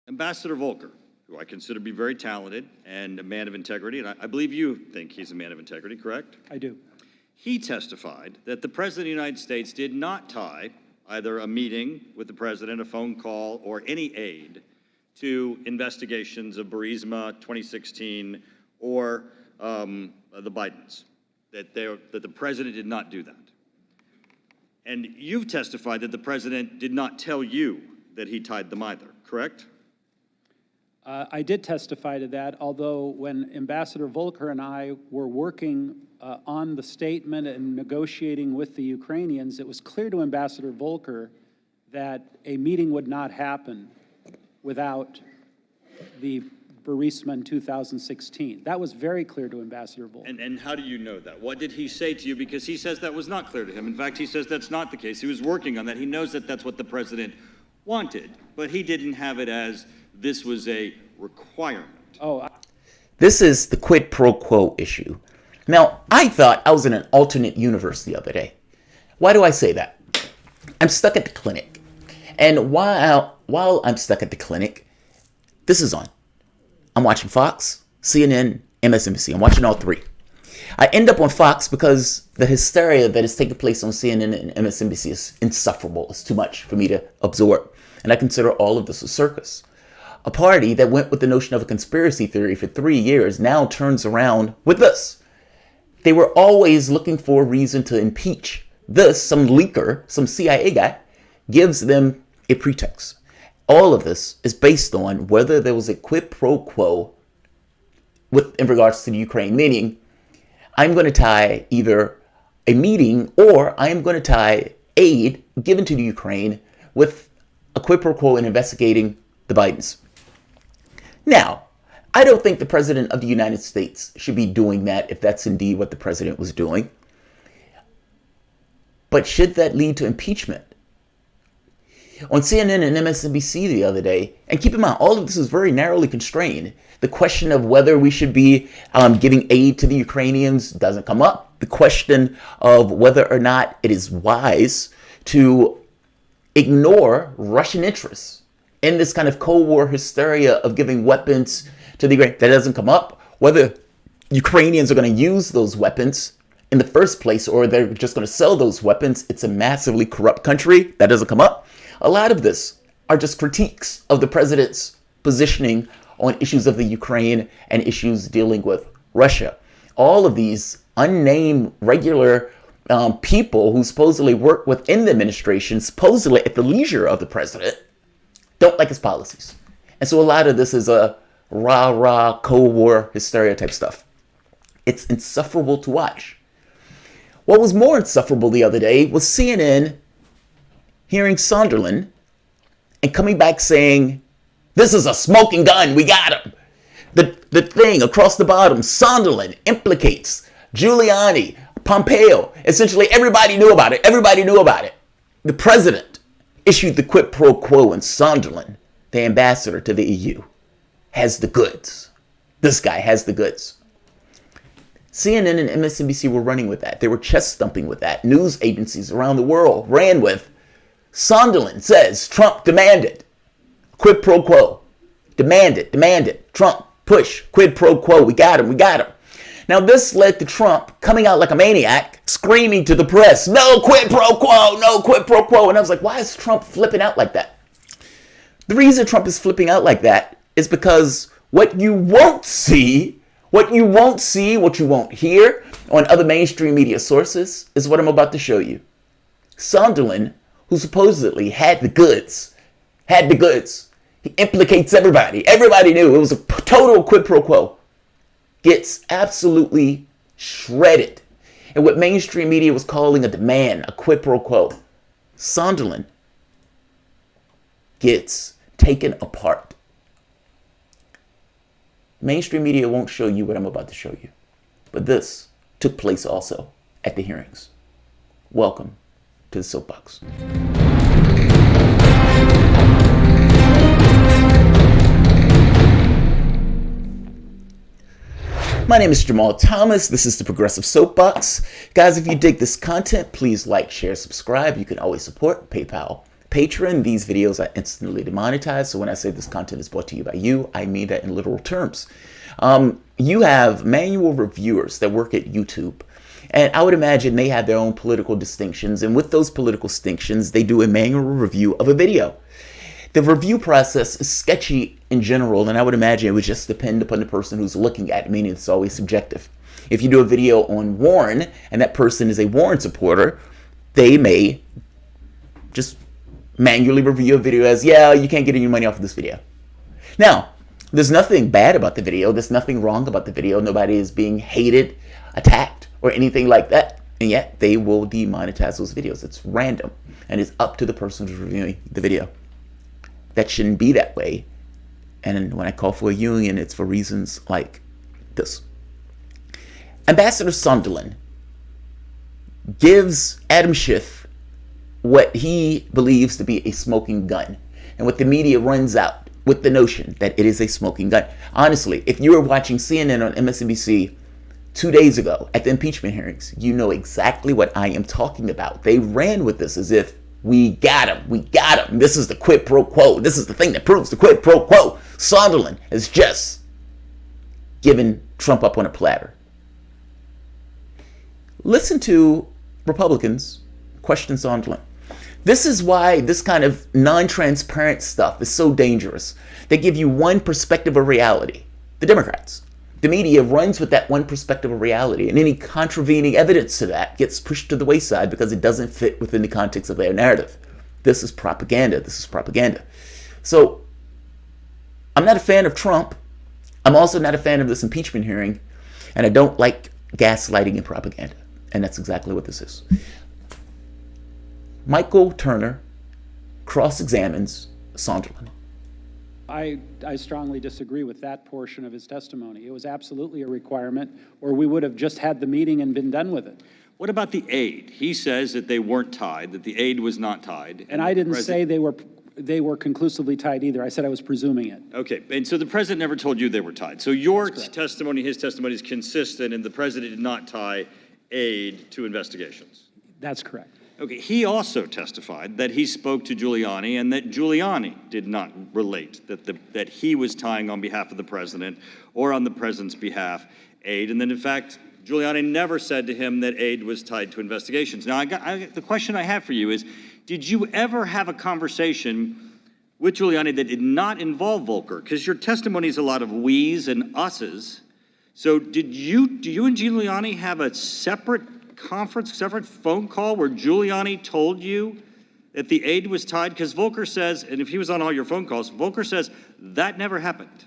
Ambassador Volker, who I consider to be very talented and a man of integrity, and I believe you think he's a man of integrity, correct? I do. He testified that the President of the United States did not tie either a meeting with the President, a phone call, or any aid to investigations of Burisma 2016 or the Bidens, that the President did not do that. And you've testified that the President did not tell you that he tied them either, correct? I did testify to that, although when Ambassador Volker and I were working on the statement and negotiating with the Ukrainians, it was clear to Ambassador Volker that a meeting would not happen without the Burisma in 2016. That was very clear to Ambassador Volker. And how do you know that? What did he say to you? Because he says that was not clear to him. In fact, he says that's not the case. He was working on that. He knows that that's what the President wanted, but he didn't have it as this was a requirement. This is the quid pro quo issue. Now, I thought I was in an alternate universe the other day. Why do I say that? I'm stuck at the clinic. And while I'm stuck at the clinic, this is on. I'm watching Fox, CNN, MSNBC. I'm watching all three. I end up on Fox because the hysteria that is taking place on CNN and MSNBC is insufferable. It's too much for me to absorb. And I consider all of this a circus. A party that went with the notion of a conspiracy theory for 3 years now turns around with this. They were always looking for a reason to impeach. This, some leaker, some CIA guy, gives them a pretext. All of this is based on whether there was a quid pro quo in regards to the Ukraine, meaning I'm going to tie either a meeting or I'm going to tie aid given to the Ukraine with a quid pro quo in investigating the Bidens. Now, I don't think the President of the United States should be doing that if that's indeed what the President was doing. But should that lead to impeachment? On CNN and MSNBC the other day, and keep in mind, all of this is very narrowly constrained. The question of whether we should be giving aid to the Ukrainians doesn't come up. The question of whether or not it is wise to ignore Russian interests in this kind of Cold War hysteria of giving weapons to the Ukraine, that doesn't come up. Whether Ukrainians are going to use those weapons in the first place or they're just going to sell those weapons, it's a massively corrupt country, that doesn't come up. A lot of this are just critiques of the president's positioning on issues of the Ukraine and issues dealing with Russia. All of these unnamed regular people who supposedly work within the administration, supposedly at the leisure of the president, don't like his policies. And so a lot of this is a rah-rah, Cold War hysteria type stuff. It's insufferable to watch. What was more insufferable the other day was CNN hearing Sondland and coming back saying, this is a smoking gun, we got him. The thing across the bottom, Sondland implicates Giuliani, Pompeo. Essentially, everybody knew about it. Everybody knew about it. The president issued the quid pro quo, and Sondland, the ambassador to the EU, has the goods. This guy has the goods. CNN and MSNBC were running with that. They were chest thumping with that. News agencies around the world ran with Sondland says Trump demanded quid pro quo. Demanded. Trump push quid pro quo. We got him. Now this led to Trump coming out like a maniac, screaming to the press, no quid pro quo, no quid pro quo. And I was like, why is Trump flipping out like that? The reason Trump is flipping out like that is because what you won't see, what you won't hear on other mainstream media sources is what I'm about to show you. Sondland, who supposedly had the goods. He implicates everybody. Everybody knew it was a total quid pro quo. Gets absolutely shredded. And what mainstream media was calling a demand, a quid pro quo, Sondland gets taken apart. Mainstream media won't show you what I'm about to show you. But this took place also at the hearings. Welcome to the Soapbox. My name is Jamarl Thomas. This is the Progressive Soapbox. Guys, if you dig this content, please like, share, subscribe. You can always support PayPal, Patreon, these videos are instantly demonetized. So when I say this content is brought to you by you, I mean that in literal terms. You have manual reviewers that work at YouTube. And I would imagine they have their own political distinctions. And with those political distinctions, they do a manual review of a video. The review process is sketchy in general, and I would imagine it would just depend upon the person who's looking at it, meaning it's always subjective. If you do a video on Warren, and that person is a Warren supporter, they may just manually review a video as, yeah, you can't get any money off of this video. Now, there's nothing bad about the video. There's nothing wrong about the video. Nobody is being hated, attacked, or anything like that. And yet, they will demonetize those videos. It's random, and it's up to the person who's reviewing the video. That shouldn't be that way. And when I call for a union, it's for reasons like this. Ambassador Sondland gives Adam Schiff what he believes to be a smoking gun, and what the media runs out with the notion that it is a smoking gun. Honestly, if you were watching CNN on MSNBC 2 days ago at the impeachment hearings, you know exactly what I am talking about. They ran with this as if we got him. We got him. This is the quid pro quo. This is the thing that proves the quid pro quo. Sondland has just given Trump up on a platter. Listen to Republicans question Sondland. This is why this kind of non-transparent stuff is so dangerous. They give you one perspective of reality. The Democrats. The media runs with that one perspective of reality, and any contravening evidence to that gets pushed to the wayside because it doesn't fit within the context of their narrative. This is propaganda. This is propaganda. So, I'm not a fan of Trump. I'm also not a fan of this impeachment hearing, and I don't like gaslighting and propaganda. And that's exactly what this is. Michael Turner cross-examines Sondland. I strongly disagree with that portion of his testimony. It was absolutely a requirement, or we would have just had the meeting and been done with it. What about the aid? He says that they weren't tied, that the aid was not tied. And I didn't say they were conclusively tied either. I said I was presuming it. Okay, and so the president never told you they were tied. So your testimony, his testimony is consistent, and the president did not tie aid to investigations. That's correct. Okay, he also testified that he spoke to Giuliani and that Giuliani did not relate that he was tying on behalf of the president or on the president's behalf aid, and then in fact, Giuliani never said to him that aid was tied to investigations. Now, the question I have for you is, did you ever have a conversation with Giuliani that did not involve Volker? Because your testimony is a lot of we's and us's. So do you and Giuliani have a separate conference, separate phone call where Giuliani told you that the aid was tied? Because Volker says, and if he was on all your phone calls, Volker says that never happened.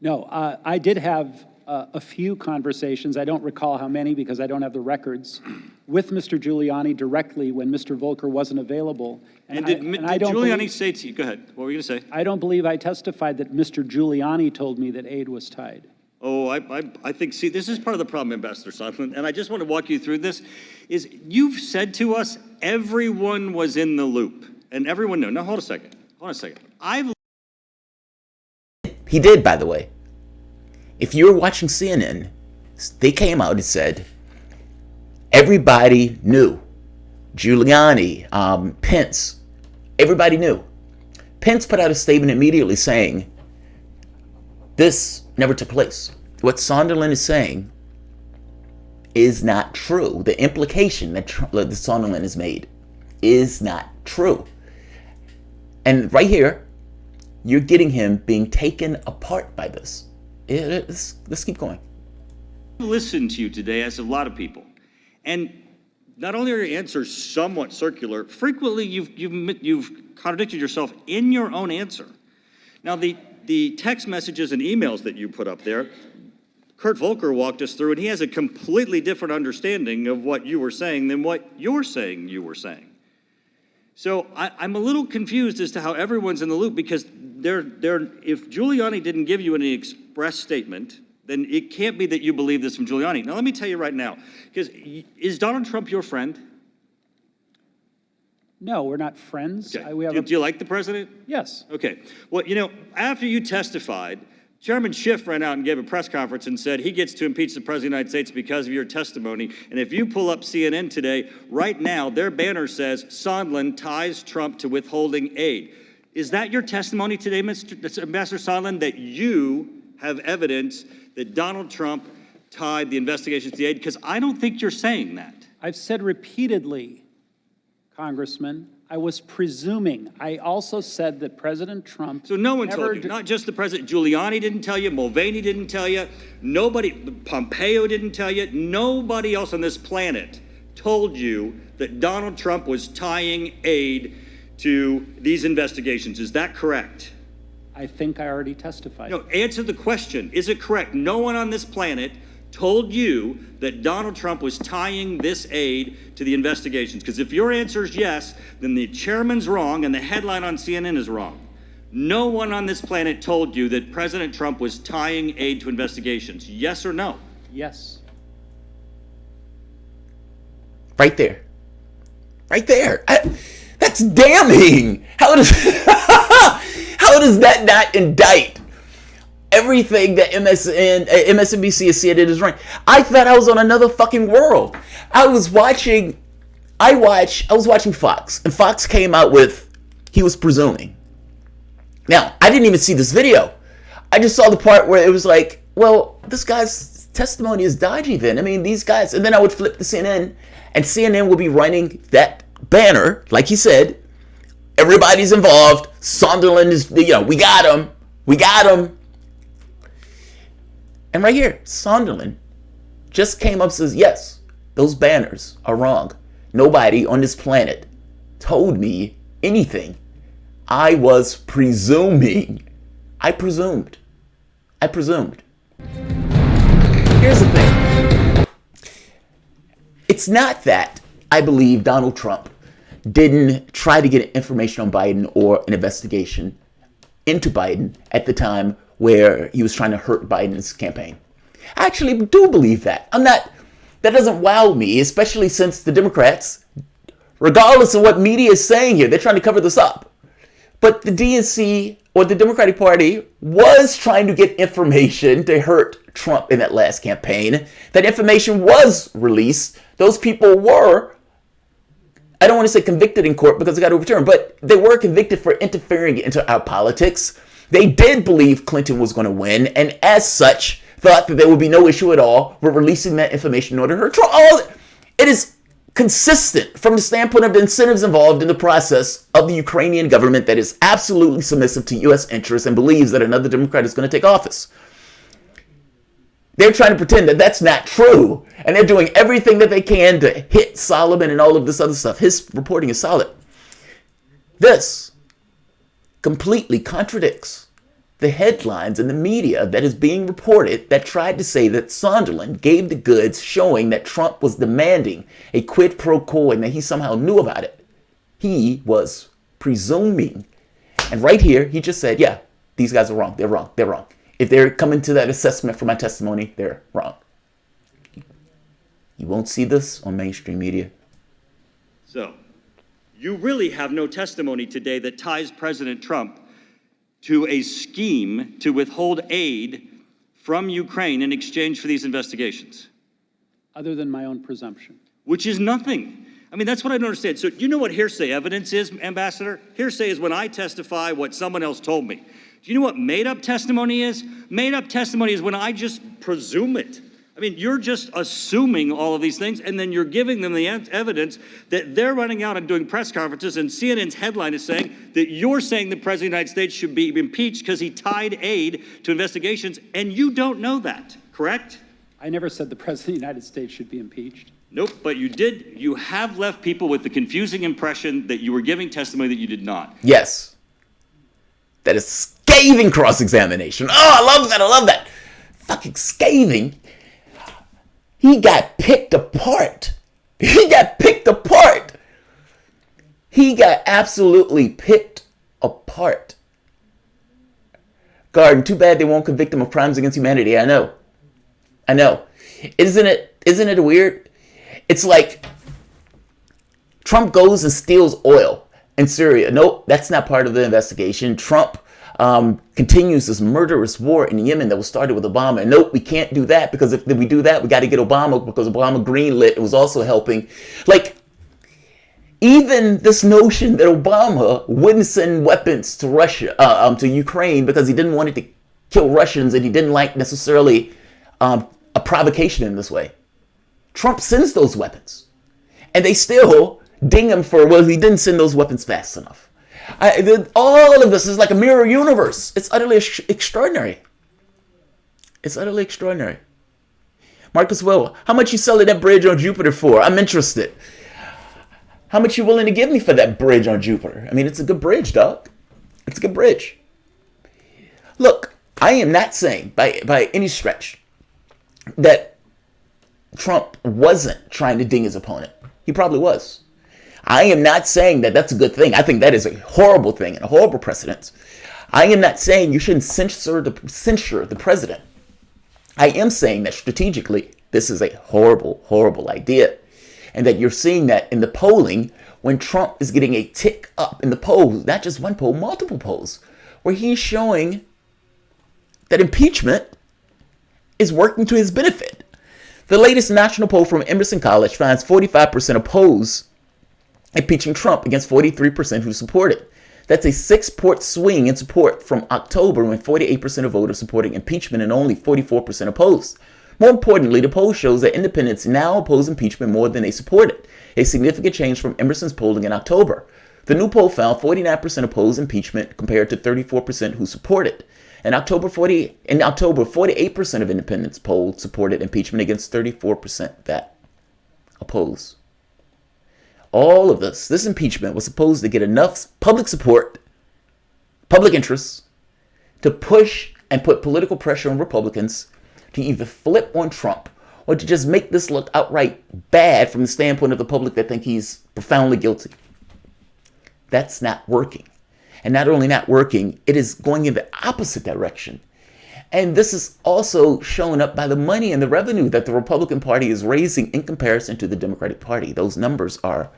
No, I did have a few conversations. I don't recall how many because I don't have the records with Mr. Giuliani directly when Mr. Volker wasn't available. And did Giuliani say to you, go ahead, what were you going to say? I don't believe I testified that Mr. Giuliani told me that aid was tied. Oh, I think, see, this is part of the problem, Ambassador Sondland, and I just want to walk you through this, is you've said to us everyone was in the loop, and everyone knew. Now, hold on a second. He did, by the way. If you were watching CNN, they came out and said, everybody knew. Giuliani, Pence, everybody knew. Pence put out a statement immediately saying, this never took place. What Sondland is saying is not true. The implication that Sondland has made is not true. And right here, you're getting him being taken apart by this. Let's keep going. I've listened to you today, as a lot of people, and not only are your answers somewhat circular, frequently you've contradicted yourself in your own answer. Now, the text messages and emails that you put up there, Kurt Volker walked us through, and he has a completely different understanding of what you were saying than what you're saying you were saying. So I'm a little confused as to how everyone's in the loop, because if Giuliani didn't give you any express statement, then it can't be that you believe this from Giuliani. Now, let me tell you right now, because is Donald Trump your friend? No, we're not friends. Okay. Do you like the president? Yes. Okay. Well, after you testified, Chairman Schiff ran out and gave a press conference and said he gets to impeach the President of the United States because of your testimony. And if you pull up CNN today, right now, their banner says, Sondland ties Trump to withholding aid. Is that your testimony today, Ambassador Sondland, that you have evidence that Donald Trump tied the investigations to the aid? Because I don't think you're saying that. I've said repeatedly, Congressman, I was presuming. I also said that President Trump. So no one told you, not just the president. Giuliani didn't tell you, Mulvaney didn't tell you, nobody, Pompeo didn't tell you, nobody else on this planet told you that Donald Trump was tying aid to these investigations. Is that correct? I think I already testified. No, answer the question. Is it correct? No one on this planet told you that Donald Trump was tying this aid to the investigations? Because if your answer is yes, then the chairman's wrong and the headline on CNN is wrong. No one on this planet told you that President Trump was tying aid to investigations. Yes or no? Yes. Right there. Right there. That's damning. How does that not indict everything that MSNBC has said it is right? I thought I was on another fucking world. I was watching Fox, and Fox came out with he was presuming. Now, I didn't even see this video. I just saw the part where it was like, well, this guy's testimony is dodgy then. I mean, these guys, and then I would flip to CNN, and CNN will be running that banner, like he said, everybody's involved, Sondland is, we got him. And right here, Sondland just came up and says, yes, those banners are wrong. Nobody on this planet told me anything. I was presuming. I presumed. Here's the thing. It's not that I believe Donald Trump didn't try to get information on Biden or an investigation into Biden at the time where he was trying to hurt Biden's campaign. I actually do believe that. That doesn't wow me, especially since the Democrats, regardless of what media is saying here, they're trying to cover this up. But the DNC, or the Democratic Party, was trying to get information to hurt Trump in that last campaign. That information was released. Those people were, I don't want to say convicted in court because it got overturned, but they were convicted for interfering into our politics. They did believe Clinton was going to win, and as such, thought that there would be no issue at all with releasing that information in order to hurt Trump. It is consistent from the standpoint of the incentives involved in the process of the Ukrainian government that is absolutely submissive to U.S. interests and believes that another Democrat is going to take office. They're trying to pretend that that's not true, and they're doing everything that they can to hit Solomon and all of this other stuff. His reporting is solid. This completely contradicts the headlines in the media that is being reported that tried to say that Sondland gave the goods, showing that Trump was demanding a quid pro quo and that he somehow knew about it. He was presuming. And right here, he just said, yeah, these guys are wrong. They're wrong. They're wrong. If they're coming to that assessment for my testimony, they're wrong. You won't see this on mainstream media. So, you really have no testimony today that ties President Trump to a scheme to withhold aid from Ukraine in exchange for these investigations. Other than my own presumption. Which is nothing. I mean, that's what I don't understand. So you know what hearsay evidence is, Ambassador? Hearsay is when I testify what someone else told me. Do you know what made-up testimony is? Made-up testimony is when I just presume it. I mean, you're just assuming all of these things, and then you're giving them the evidence that they're running out and doing press conferences, and CNN's headline is saying that you're saying the President of the United States should be impeached because he tied aid to investigations, and you don't know that, correct? I never said the President of the United States should be impeached. Nope, but you did. You have left people with the confusing impression that you were giving testimony that you did not. Yes. That is scathing cross-examination. Oh, I love that. I love that. Fucking scathing. He got picked apart. He got absolutely picked apart. Garden, too bad they won't convict him of crimes against humanity. I know. Isn't it weird? It's like Trump goes and steals oil in Syria. Nope, that's not part of the investigation. Trump continues this murderous war in Yemen that was started with Obama. And nope, we can't do that, because if we do that, we got to get Obama, because Obama greenlit. It was also helping. Like, even this notion that Obama wouldn't send weapons to Russia, to Ukraine, because he didn't want it to kill Russians, and he didn't like necessarily a provocation in this way. Trump sends those weapons, and they still ding him for, well, he didn't send those weapons fast enough. All of this is like a mirror universe. It's utterly extraordinary. It's utterly extraordinary. Marcus Will, how much you selling that bridge on Jupiter for? I'm interested. How much you willing to give me for that bridge on Jupiter? I mean, it's a good bridge, dog. It's a good bridge. Look, I am not saying by any stretch that Trump wasn't trying to ding his opponent. He probably was. I am not saying that that's a good thing. I think that is a horrible thing and a horrible precedent. I am not saying you shouldn't censure the president. I am saying that strategically, this is a horrible, horrible idea. And that you're seeing that in the polling when Trump is getting a tick up in the polls, not just one poll, multiple polls, where he's showing that impeachment is working to his benefit. The latest national poll from Emerson College finds 45% oppose impeaching Trump against 43% who support it. That's a 6-point swing in support from October, when 48% of voters supporting impeachment and only 44% opposed. More importantly, the poll shows that independents now oppose impeachment more than they support it, a significant change from Emerson's polling in October. The new poll found 49% oppose impeachment compared to 34% who support it. In October, 48% of independents polled supported impeachment against 34% that oppose. All of this impeachment was supposed to get enough public support, public interest, to push and put political pressure on Republicans to either flip on Trump or to just make this look outright bad from the standpoint of the public that think he's profoundly guilty. That's not working. And not only not working, it is going in the opposite direction. And this is also shown up by the money and the revenue that the Republican Party is raising in comparison to the Democratic Party. Those numbers are,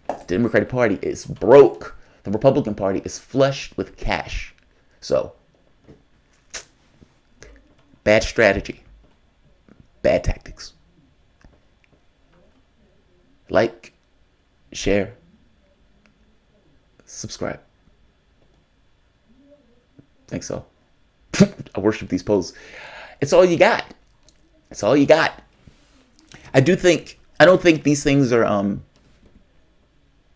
the Democratic Party is broke. The Republican Party is flushed with cash. So, bad strategy, bad tactics. Like, share, subscribe. Think so. I worship these posts. It's all you got. It's all you got. I don't think these things are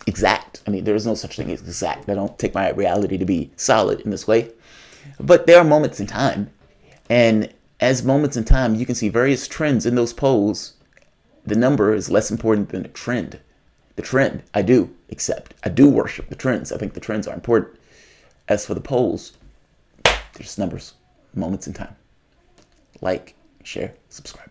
exact. I mean, there is no such thing as exact. I don't take my reality to be solid in this way. But there are moments in time. And as moments in time, you can see various trends in those polls. The number is less important than the trend. The trend, I do accept. I do worship the trends. I think the trends are important. As for the polls, there's numbers, moments in time. Like, share, subscribe.